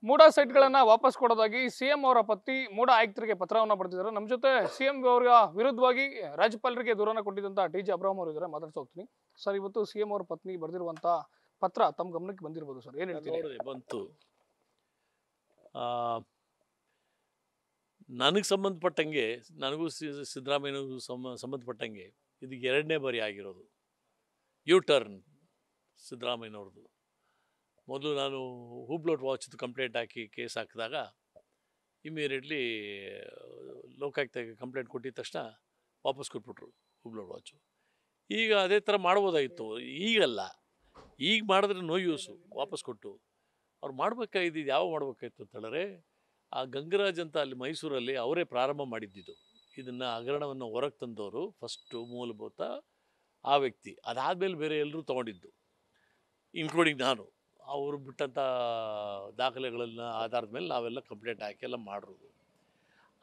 ಮೂಡಾ ಸೈಟ್ಗಳನ್ನ ವಾಪಸ್ ಕೊಡೋದಾಗಿ ಸಿಎಂ ಅವರ ಪತ್ನಿ ಮೂಡಾ ಆಯುಕ್ತರಿಗೆ ಪತ್ರವನ್ನು ಬರೆದಿದ್ದಾರೆ. ನಮ್ಮ ಜೊತೆ ಸಿಎಂ ಅವರ ವಿರುದ್ಧವಾಗಿ ರಾಜ್ಯಪಾಲರಿಗೆ ದೂರನ್ನ ಕೊಟ್ಟಿದ್ದಂತ ಟಿ.ಜೆ. ಅಬ್ರಹಾಂ ಅವರು ಇದ್ದಾರೆ, ಮಾತಾಡ್ತಾ ಹೋಗ್ತೀನಿ. ಸರ್, ಇವತ್ತು ಸಿಎಂ ಅವರ ಪತ್ನಿ ಬರೆದಿರುವಂತ ಪತ್ರ ತಮ್ಮ ಗಮನಕ್ಕೆ ಬಂದಿರಬಹುದು ಸರ್, ಏನ್ ಹೇಳ್ತೀರಿ? ನೋಡಿದೆ ಬಂತು. ನನಗೆ ಸಂಬಂಧಪಟ್ಟಂಗೆ, ನನಗೂ ಸಿದ್ದರಾಮಯ್ಯನಿಗೂ ಸಂಬಂಧಪಟ್ಟಂಗೆ ಇದು ಎರಡನೇ ಬಾರಿ ಆಗಿರೋದು ಯು ಟರ್ನ್ ಸಿದ್ದರಾಮಯ್ಯನವ್ರದ್ದು. ಮೊದಲು ನಾನು ಹುಬ್ಳೋಟ್ ವಾಚ್ದು ಕಂಪ್ಲೇಂಟ್ ಹಾಕಿ ಕೇಸ್ ಹಾಕಿದಾಗ ಇಮಿಡಿಯೇಟ್ಲಿ ಲೋಕಾಯುಕ್ತಗೆ ಕಂಪ್ಲೇಂಟ್ ಕೊಟ್ಟಿದ ತಕ್ಷಣ ವಾಪಸ್ ಕೊಟ್ಬಿಟ್ರು ಹುಬ್ಳೋಟ್ ವಾಚು. ಈಗ ಅದೇ ಥರ ಮಾಡ್ಬೋದಾಗಿತ್ತು, ಈಗಲ್ಲ. ಈಗ ಮಾಡಿದ್ರೆ ನೋ ಯೂಸು. ವಾಪಸ್ ಕೊಟ್ಟು ಅವ್ರು ಮಾಡ್ಬೇಕಾಗಿದ್ದು ಯಾವಾಗ ಮಾಡ್ಬೇಕಾಗಿತ್ತು ಅಂತ ಹೇಳಿದ್ರೆ, ಆ ಗಂಗರಾಜ್ ಅಂತ ಅಲ್ಲಿ ಮೈಸೂರಲ್ಲಿ ಅವರೇ ಪ್ರಾರಂಭ ಮಾಡಿದ್ದಿದ್ದು. ಇದನ್ನು ಹಗರಣವನ್ನು ಹೊರಗೆ ತಂದವರು ಫಸ್ಟು ಮೂಲಭೂತ ಆ ವ್ಯಕ್ತಿ. ಅದಾದಮೇಲೆ ಬೇರೆ ಎಲ್ಲರೂ ತೊಗೊಂಡಿದ್ದು, ಇನ್ಕ್ಲೂಡಿಂಗ್ ನಾನು. ಅವರು ಬಿಟ್ಟಂಥ ದಾಖಲೆಗಳನ್ನ ಆಧಾರದ ಮೇಲೆ ನಾವೆಲ್ಲ ಕಂಪ್ಲೇಂಟ್ ಹಾಕಿ ಎಲ್ಲ ಮಾಡಿರೋದು.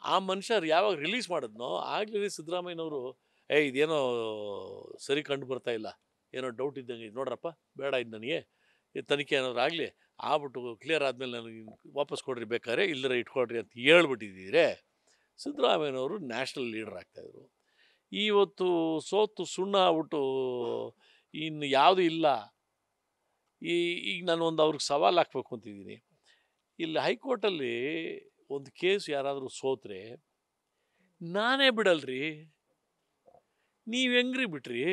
ಆ ಮನುಷ್ಯರು ಯಾವಾಗ ರಿಲೀಸ್ ಮಾಡಿದ್ನೋ ಆಗಲೇ ಸಿದ್ದರಾಮಯ್ಯನವರು ಇದೇನೋ ಸರಿ ಕಂಡು ಬರ್ತಾ ಇಲ್ಲ, ಏನೋ ಡೌಟ್ ಇದ್ದಂಗೆ, ನೋಡ್ರಪ್ಪ ಬೇಡ ಇದು ನನಗೆ, ಇದು ತನಿಖೆ ಏನಾದ್ರು ಆಗಲಿ ಆಗ್ಬಿಟ್ಟು ಕ್ಲಿಯರ್ ಆದಮೇಲೆ ನನಗೆ ವಾಪಸ್ ಕೊಡ್ರಿ, ಬೇಕಾದ್ರೆ ಇಲ್ಲರ ಇಟ್ಕೊಳ್ರಿ ಅಂತ ಹೇಳ್ಬಿಟ್ಟಿದ್ದೀರೆ. ಸಿದ್ದರಾಮಯ್ಯನವರು ನ್ಯಾಷನಲ್ ಲೀಡರ್ ಆಗ್ತಾಯಿದ್ರು. ಇವತ್ತು ಸೋತು ಸುಣ್ಣ ಆಗ್ಬಿಟ್ಟು ಇನ್ನು ಯಾವುದೂ ಇಲ್ಲ. ಈಗ ನಾನು ಒಂದು ಅವ್ರಿಗೆ ಸವಾಲು ಹಾಕ್ಬೇಕು ಅಂತಿದ್ದೀನಿ. ಇಲ್ಲಿ ಹೈಕೋರ್ಟಲ್ಲಿ ಒಂದು ಕೇಸ್ ಯಾರಾದರೂ ಸೋತ್ರೆ ನಾನೇ ಬಿಡಲ್ರಿ, ನೀವು ಹೆಂಗ್ರಿ ಬಿಟ್ರಿ?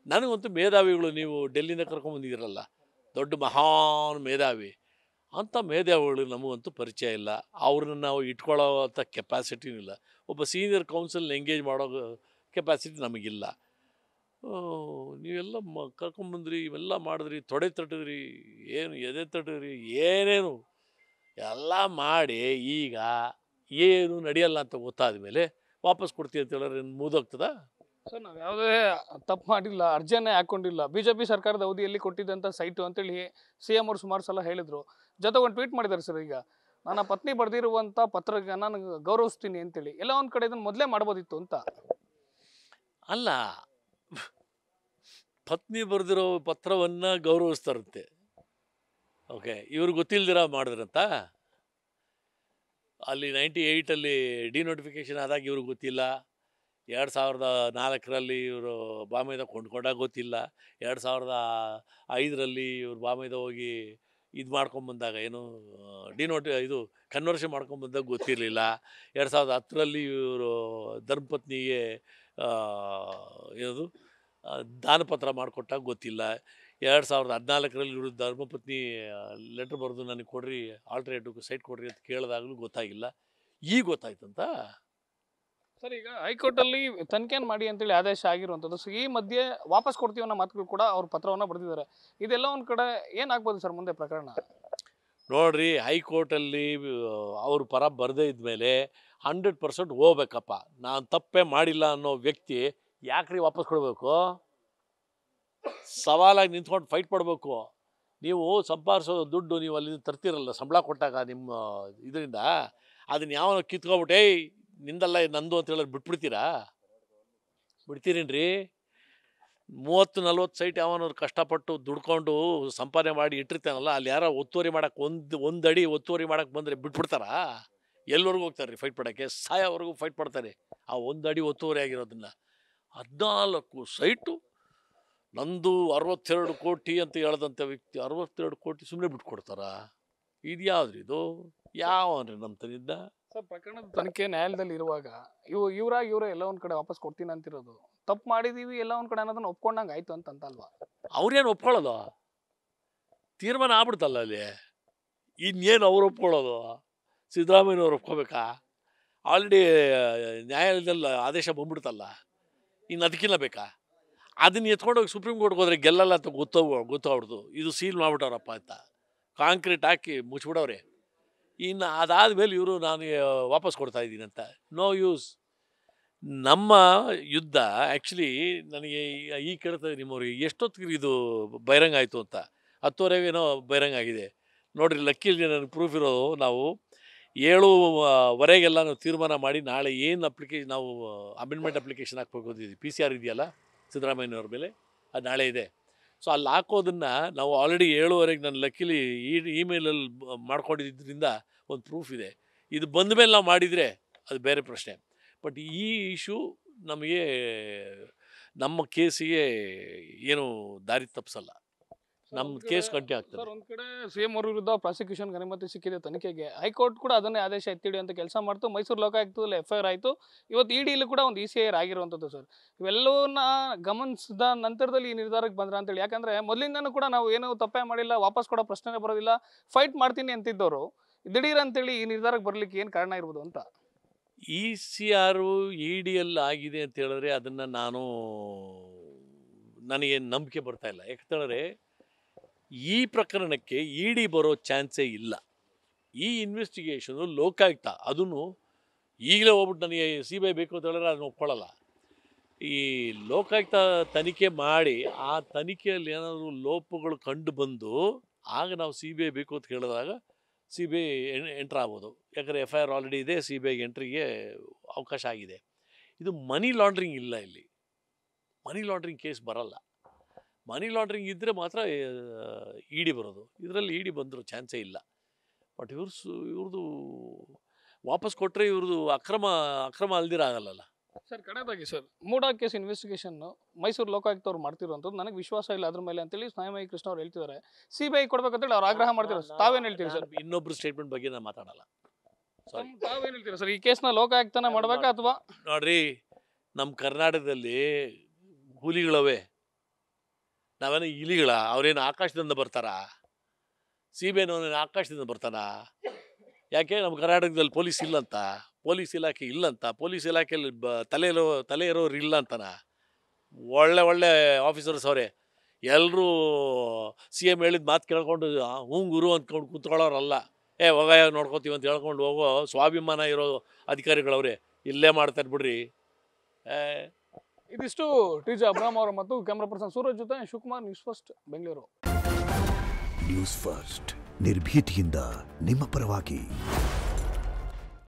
ನನಗಂತೂ ಮೇಧಾವಿಗಳು, ನೀವು ಡೆಲ್ಲಿಯಿಂದ ಕರ್ಕೊಂಬಂದಿದ್ದೀರಲ್ಲ, ದೊಡ್ಡ ಮಹಾನ್ ಮೇಧಾವಿ, ಅಂಥ ಮೇಧಾವಿಗಳು ನಮಗಂತೂ ಪರಿಚಯ ಇಲ್ಲ. ಅವ್ರನ್ನ ನಾವು ಇಟ್ಕೊಳ್ಳೋ ಅಂಥ ಕೆಪಾಸಿಟಿನೂ ಇಲ್ಲ. ಒಬ್ಬ ಸೀನಿಯರ್ ಕೌನ್ಸಿಲ್ನ ಎಂಗೇಜ್ ಮಾಡೋ ಕೆಪಾಸಿಟಿ ನಮಗಿಲ್ಲ. ನೀವೆಲ್ಲ ಕರ್ಕೊಂಬಂದ್ರಿ, ಇವೆಲ್ಲ ಮಾಡಿದ್ರಿ, ತೊಡೆ ತಟ್ಟಿದ್ರಿ, ಏನು ಎದೆ ತಟ್ಟಿದ್ರಿ, ಏನೇನು ಎಲ್ಲ ಮಾಡಿ ಈಗ ಏನು ನಡೆಯಲ್ಲ ಅಂತ ಗೊತ್ತಾದ ಮೇಲೆ ವಾಪಸ್ ಕೊಡ್ತೀವಿ ಅಂತ ಹೇಳಿದ್ರೆ ಮುದೋಗ್ತದ? ಸರ್, ನಾವು ಯಾವುದೇ ತಪ್ಪು ಮಾಡಿಲ್ಲ, ಅರ್ಜಿಯನ್ನೇ ಹಾಕೊಂಡಿಲ್ಲ. ಬಿಜೆಪಿ ಸರ್ಕಾರದ ಅವಧಿಯಲ್ಲಿ ಕೊಟ್ಟಿದ್ದಂಥ ಸೈಟು ಅಂತೇಳಿ ಸಿಎಂ ಅವರು ಸುಮಾರು ಸಲ ಹೇಳಿದ್ರು. ಜೊತೆಗೆ ಒಂದು ಟ್ವೀಟ್ ಮಾಡಿದ್ದಾರೆ ಸರ್, ಈಗ ನನ್ನ ಪತ್ನಿ ಬರೆದಿರುವಂಥ ಪತ್ರಕ್ಕೆ ನಾನು ಗೌರವಿಸ್ತೀನಿ ಅಂತೇಳಿ. ಎಲ್ಲ ಒಂದು ಕಡೆ ಇದನ್ನು ಮೊದಲೇ ಮಾಡ್ಬೋದಿತ್ತು ಅಂತ. ಅಲ್ಲ, ಪತ್ನಿ ಬರೆದಿರೋ ಪತ್ರವನ್ನು ಗೌರವಿಸ್ತಾರಂತೆ. ಓಕೆ, ಇವ್ರು ಗೊತ್ತಿಲ್ದಿರ ಮಾಡಿದ್ರಂತ. ಅಲ್ಲಿ 98 ಡಿನೋಟಿಫಿಕೇಷನ್ ಆದಾಗ ಇವ್ರಿಗೆ ಗೊತ್ತಿಲ್ಲ. 2004 ಇವರು ಬಾಮೈದ ಕೊಂಡ್ಕೊಂಡಾಗ ಗೊತ್ತಿಲ್ಲ. 2005 ಇವ್ರು ಬಾಮೈದ ಹೋಗಿ ಇದು ಮಾಡ್ಕೊಂಬಂದಾಗ, ಏನು ಇದು ಕನ್ವರ್ಷನ್ ಮಾಡ್ಕೊಂಬಂದಾಗ ಗೊತ್ತಿರಲಿಲ್ಲ. 2010 ಇವರು ಧರ್ಮಪತ್ನಿಗೆ ಏನದು ದಾನಪತ್ರ ಮಾಡಿಕೊಟ್ಟಾಗ ಗೊತ್ತಿಲ್ಲ. 2014 ಇವರು ಧರ್ಮಪತ್ನಿ ಲೆಟ್ರ್ ಬರೆದು ನನಗೆ ಕೊಡ್ರಿ, ಆಲ್ಟರ್ನೇಟಿವ್ ಸೈಟ್ ಕೊಡ್ರಿ ಅಂತ ಕೇಳಿದಾಗಲೂ ಗೊತ್ತಾಗಿಲ್ಲ. ಈಗ ಗೊತ್ತಾಯ್ತಂತ. ಸರ್, ಈಗ ಹೈಕೋರ್ಟಲ್ಲಿ ತನಿಖೆಯನ್ನು ಮಾಡಿ ಅಂತೇಳಿ ಆದೇಶ ಆಗಿರುವಂಥದ್ದು. ಸೊ ಈ ಮಧ್ಯೆ ವಾಪಸ್ ಕೊಡ್ತೀವಿ ಅನ್ನೋ ಮಾತುಗಳು ಕೂಡ ಅವ್ರ ಪತ್ರವನ್ನು ಬರೆದಿದ್ದಾರೆ. ಇದೆಲ್ಲ ಒಂದು ಕಡೆ ಏನಾಗ್ಬೋದು ಸರ್ ಮುಂದೆ ಪ್ರಕರಣ? ನೋಡ್ರಿ, ಹೈಕೋರ್ಟಲ್ಲಿ ಅವ್ರ ಪರ ಬರದೇ ಇದ್ಮೇಲೆ 100% ಹೋಗ್ಬೇಕಪ್ಪ. ನಾನು ತಪ್ಪೇ ಮಾಡಿಲ್ಲ ಅನ್ನೋ ವ್ಯಕ್ತಿ ಯಾಕ್ರಿ ವಾಪಸ್ ಕೊಡಬೇಕು? ಸವಾಲಾಗಿ ನಿಂತ್ಕೊಂಡು ಫೈಟ್ ಮಾಡಬೇಕು. ನೀವು ಸಂಪಾದಿಸೋ ದುಡ್ಡು ನೀವು ಅಲ್ಲಿ ತರ್ತಿರಲ್ಲ ಸಂಬಳ ಕೊಟ್ಟಾಗ ನಿಮ್ಮ ಇದರಿಂದ, ಅದನ್ನ ಯಾವ ಕಿತ್ಕೊಬಿಟ್ಟು ನಿಂದಲ್ಲ ನಂದು ಅಂತ ಹೇಳೋದು ಬಿಟ್ಬಿಡ್ತೀರಾ? ಬಿಡ್ತೀರೇನ್ರಿ? 30-40 ಸೈಟ್ ಯಾವನವ್ರು ಕಷ್ಟಪಟ್ಟು ದುಡ್ಕೊಂಡು ಸಂಪಾದನೆ ಮಾಡಿ ಇಟ್ಟಿರ್ತಾನಲ್ಲ, ಅಲ್ಲಿ ಯಾರೋ ಒತ್ತುವರಿ ಮಾಡೋಕ್ಕೆ ಒಂದು ಅಡಿ ಒತ್ತುವರಿ ಮಾಡೋಕ್ಕೆ ಬಂದರೆ ಬಿಟ್ಬಿಡ್ತಾರಾ? ಎಲ್ಲವರೆಗೂ ಹೋಗ್ತಾರೆ ರೀ ಫೈಟ್ ಮಾಡೋಕ್ಕೆ, ಸಾಯೋವರೆಗೂ ಫೈಟ್ ಮಾಡ್ತಾರೆ ಆ 1 ಅಡಿ ಒತ್ತುವರಿ ಆಗಿರೋದನ್ನು. 14 ಸೈಟು ನಂದು 62 ಕೋಟಿ ಅಂತ ಹೇಳ್ದಂಥ ವ್ಯಕ್ತಿ 62 ಕೋಟಿ ಸುಮ್ಮನೆ ಬಿಟ್ಕೊಡ್ತಾರಾ? ಇದು ಯಾವ್ದು? ಇದು ಯಾವನ್ರಿ ನಮ್ಮ ತಂದಿದ್ದ? ಸರ್, ಪ್ರಕರಣದ ತನಿಖೆ ನ್ಯಾಯಾಲಯದಲ್ಲಿ ಇರುವಾಗ ಇವರೇ ಎಲ್ಲ ಒಂದು ಕಡೆ ವಾಪಸ್ ಕೊಡ್ತೀನಿ ಅಂತಿರೋದು, ತಪ್ಪು ಮಾಡಿದೀವಿ ಎಲ್ಲ ಒಂದು ಕಡೆ ಅನ್ನೋದನ್ನ ಒಪ್ಕೊಂಡಂಗೆ ಆಯ್ತು ಅಂತಲ್ವಾ? ಅವ್ರೇನು ಒಪ್ಕೊಳ್ಳೋದು? ತೀರ್ಮಾನ ಆಗ್ಬಿಡ್ತಲ್ಲ ಅಲ್ಲಿ. ಇನ್ನೇನು ಅವ್ರು ಒಪ್ಕೊಳ್ಳೋದು? ಸಿದ್ದರಾಮಯ್ಯನವ್ರು ಒಪ್ಕೋಬೇಕಾ? ಆಲ್ರೆಡಿ ನ್ಯಾಯಾಲಯದಲ್ಲಿ ಆದೇಶ ಬಂದ್ಬಿಡ್ತಲ್ಲ, ಇನ್ನು ಅದಕ್ಕಿಲ್ಲ ಬೇಕಾ? ಅದನ್ನ ಎತ್ಕೊಂಡೋಗಿ ಸುಪ್ರೀಂ ಕೋರ್ಟ್ಗೆ ಹೋದ್ರೆ ಗೆಲ್ಲಲ್ಲ ಅಂತ ಗೊತ್ತಾಗ್ಬಿಡ್ತು. ಇದು ಸೀಲ್ ಮಾಡಿಬಿಟ್ಟವ್ರಪ್ಪ ಅಂತ ಕಾಂಕ್ರೀಟ್ ಹಾಕಿ ಮುಚ್ಚಿಬಿಡವ್ರೆ. ಇನ್ನು ಅದಾದಮೇಲೆ ಇವರು ನಾನು ವಾಪಸ್ ಕೊಡ್ತಾಯಿದ್ದೀನಿ ಅಂತ. No use. ನಮ್ಮ ಯುದ್ಧ ಆ್ಯಕ್ಚುಲಿ ನನಗೆ ಈ ಕೇಳ್ತದೆ ನಿಮ್ಮವ್ರಿಗೆ, ಎಷ್ಟೊತ್ತಿಗೆ ಇದು ಬಹಿರಂಗ ಆಯಿತು ಅಂತ. 10:30 ಬಹಿರಂಗ ಆಗಿದೆ ನೋಡಿರಿ. ಲಕ್ಕಿಲಿ ನನಗೆ ಪ್ರೂಫ್ ಇರೋದು, ನಾವು 7:15 ನಾವು ತೀರ್ಮಾನ ಮಾಡಿ ನಾಳೆ ಏನು ನಾವು ಅಮೆಂಡ್ಮೆಂಟ್ ಅಪ್ಲಿಕೇಶನ್ ಹಾಕ್ಬೇಕು ಅಂತಿದ್ದೀವಿ. PCR ಇದೆಯಲ್ಲ ಸಿದ್ದರಾಮಯ್ಯನವ್ರ ಮೇಲೆ, ಅದು ನಾಳೆ ಇದೆ. ಸೊ ಅಲ್ಲಿ ಹಾಕೋದನ್ನು ನಾವು ಆಲ್ರೆಡಿ 7:30 ನಾನು ಲಕ್ಕಿಲಿ ಇಮೇಲಲ್ಲಿ ಮಾಡ್ಕೊಂಡಿದ್ದರಿಂದ ಒಂದು ಪ್ರೂಫ್ ಇದೆ. ಇದು ಬಂದ ಮೇಲೆ ನಾವು ಮಾಡಿದರೆ ಅದು ಬೇರೆ ಪ್ರಶ್ನೆ. ಬಟ್ ಈ ಇಶ್ಯೂ ನಮಗೆ ನಮ್ಮ ಕೇಸಿಗೆ ಏನು ದಾರಿ ತಪ್ಪಿಸಲ್ಲ. ನಮ್ಮ ಕೇಸ್ ಕಂಟಿನ್ಯೂ ಆಗ್ತದೆ. ಸರ್, ಒಂದು ಕಡೆ ಸಿಎಂ ಅವ್ರ ವಿರುದ್ಧ ಪ್ರಾಸಿಕ್ಯೂಷನ್ಗೆ ಅನುಮತಿ ಸಿಕ್ಕಿದೆ ತನಿಖೆಗೆ. ಹೈಕೋರ್ಟ್ ಕೂಡ ಅದನ್ನೇ ಆದೇಶ ಎತ್ತಿಡಿ ಅಂತ ಕೆಲಸ ಮಾಡ್ತು. ಮೈಸೂರು ಲೋಕಾಯುಕ್ತದಲ್ಲಿ FIR ಆಯಿತು. ಇವತ್ತು ಇಡಿಯಲ್ಲಿ ಕೂಡ ಒಂದು ECIR ಆಗಿರುವಂಥದ್ದು ಸರ್. ಇವೆಲ್ಲವನ್ನ ಗಮನಿಸಿದ ನಂತರದಲ್ಲಿ ಈ ನಿರ್ಧಾರಕ್ಕೆ ಬಂದ್ರ ಅಂತೇಳಿ. ಯಾಕಂದ್ರೆ ಮೊದಲಿಂದನೂ ಕೂಡ ನಾವು ಏನೂ ತಪ್ಪೇ ಮಾಡಿಲ್ಲ, ವಾಪಸ್ ಕೊಡೋ ಪ್ರಶ್ನೆ ಬರೋದಿಲ್ಲ, ಫೈಟ್ ಮಾಡ್ತೀನಿ ಅಂತಿದ್ದವರು ದಿಢೀರ್ ಅಂತೇಳಿ ಈ ನಿರ್ಧಾರಕ್ಕೆ ಬರಲಿಕ್ಕೆ ಏನು ಕಾರಣ ಇರ್ಬೋದು ಅಂತ? ECR EDಯಲ್ಲಿ ಆಗಿದೆ ಅಂತ ಹೇಳಿದ್ರೆ ಅದನ್ನು ನನಗೆ ನಂಬಿಕೆ ಬರ್ತಾ ಇಲ್ಲ. ಯಾಕಂತೇಳಿದ್ರೆ ಈ ಪ್ರಕರಣಕ್ಕೆ ED ಬರೋ ಚಾನ್ಸೇ ಇಲ್ಲ. ಈ ಇನ್ವೆಸ್ಟಿಗೇಷನು ಲೋಕಾಯುಕ್ತ ಅದನ್ನು ಈಗಲೇ ಹೋಗ್ಬಿಟ್ಟು ನನಗೆ CBI ಬೇಕು ಅಂತ ಹೇಳಿದ್ರೆ ಅದನ್ನು ಒಪ್ಕೊಳ್ಳಲ್ಲ. ಈ ಲೋಕಾಯುಕ್ತ ತನಿಖೆ ಮಾಡಿ ಆ ತನಿಖೆಯಲ್ಲಿ ಏನಾದರೂ ಲೋಪಗಳು ಕಂಡು ಬಂದು ಆಗ ನಾವು CBI ಬೇಕು ಅಂತ ಹೇಳಿದಾಗ CBI ಎಂಟ್ರ್ ಆಗ್ಬೋದು. ಯಾಕಂದರೆ FIR ಆಲ್ರೆಡಿ ಇದೆ, CBI ಎಂಟ್ರಿಗೆ ಅವಕಾಶ ಆಗಿದೆ. ಇದು ಮನಿ ಲಾಂಡ್ರಿಂಗ್ ಇಲ್ಲ, ಇಲ್ಲಿ ಮನಿ ಲಾಂಡ್ರಿಂಗ್ ಕೇಸ್ ಬರಲ್ಲ. ಮನಿ ಲಾಂಡ್ರಿಂಗ್ ಇದ್ದರೆ ಮಾತ್ರ ED ಬರೋದು. ಇದರಲ್ಲಿ ED ಬಂದರೂ ಚಾನ್ಸೇ ಇಲ್ಲ. ಬಟ್ ಇವ್ರದ್ದು ವಾಪಸ್ ಕೊಟ್ಟರೆ ಇವ್ರದ್ದು ಅಕ್ರಮ ಅಲ್ದಿರ ಆಗಲ್ಲ. ಸರ್, ಕಡೆದಾಗಿ sir, MUDA case investigation Mysuru Lokayukta ಅವ್ರು ಮಾಡ್ತಿರುವಂಥದ್ದು ನನಗೆ ವಿಶ್ವಾಸ ಇಲ್ಲ ಅದ್ರ ಮೇಲೆ ಅಂತೇಳಿ ಸ್ನೇಹಮಯಿ ಕೃಷ್ಣ ಅವ್ರು ಹೇಳ್ತಿದ್ದಾರೆ. CBI ಕೊಡ್ಬೇಕಂತೇಳಿ ಅವ್ರು ಆಗ್ರಹ ಮಾಡ್ತಿದ್ದಾರೆ. ತಾವೇನು ಹೇಳ್ತೀರಿ ಸರ್? ಇನ್ನೊಬ್ರು ಸ್ಟೇಟ್ಮೆಂಟ್ ಬಗ್ಗೆ ನಾನು ಮಾತಾಡಲ್ಲ. ಸಾರಿ, ತಾವೇನು ಹೇಳ್ತೀರಾ ಸರ್? ಈ ಕೇಸ್ನ ಲೋಕಾಯುಕ್ತನ ಮಾಡ್ಬೇಕಾ ಅಥವಾ? ನೋಡ್ರಿ, ನಮ್ಮ ಕರ್ನಾಟಕದಲ್ಲಿ ಹುಲಿಗಳವೆ, ನಾವೇನೋ ಇಲಿಗಳ? ಅವ್ರೇನು ಆಕಾಶದಿಂದ ಬರ್ತಾರ? CBIನವನೇನು ಆಕಾಶದಿಂದ ಬರ್ತಾನ? ಯಾಕೆ ನಮ್ಮ ಕರ್ನಾಟಕದಲ್ಲಿ ಪೊಲೀಸ್ ಇಲ್ಲಂತ, ಪೊಲೀಸ್ ಇಲಾಖೆ ಇಲ್ಲಂತ, ಪೊಲೀಸ್ ಇಲಾಖೆಯಲ್ಲಿ ತಲೆ ಇರೋರು ಇಲ್ಲ ಅಂತನ? ಒಳ್ಳೆ ಆಫೀಸರ್ಸ್ ಅವರೇ, ಎಲ್ಲರೂ CM ಹೇಳಿದ ಮಾತು ಕೇಳ್ಕೊಂಡು ಗುರು ಅಂದ್ಕೊಂಡು ಕುತ್ಕೊಳ್ಳೋರಲ್ಲ. ಹೋಗ ನೋಡ್ಕೋತೀವಿ ಅಂತ ಹೇಳ್ಕೊಂಡು ಹೋಗೋ ಸ್ವಾಭಿಮಾನ ಇರೋ ಅಧಿಕಾರಿಗಳವ್ರೆ. ಇಲ್ಲೇ ಮಾಡ್ತಾರೆ ಬಿಡ್ರಿ. ಇದಿಷ್ಟು TJ ಅಬ್ರಾಮ್ ಅವರು ಮತ್ತು ಕ್ಯಾಮ್ರಾ ಪರ್ಸನ್ ಸೂರಜ್ ಜೊತೆ Shivakumar, news first Bengaluru. News first ನಿರ್ಭೀತಿಯಿಂದ ನಿಮ್ಮ ಪರವಾಗಿ.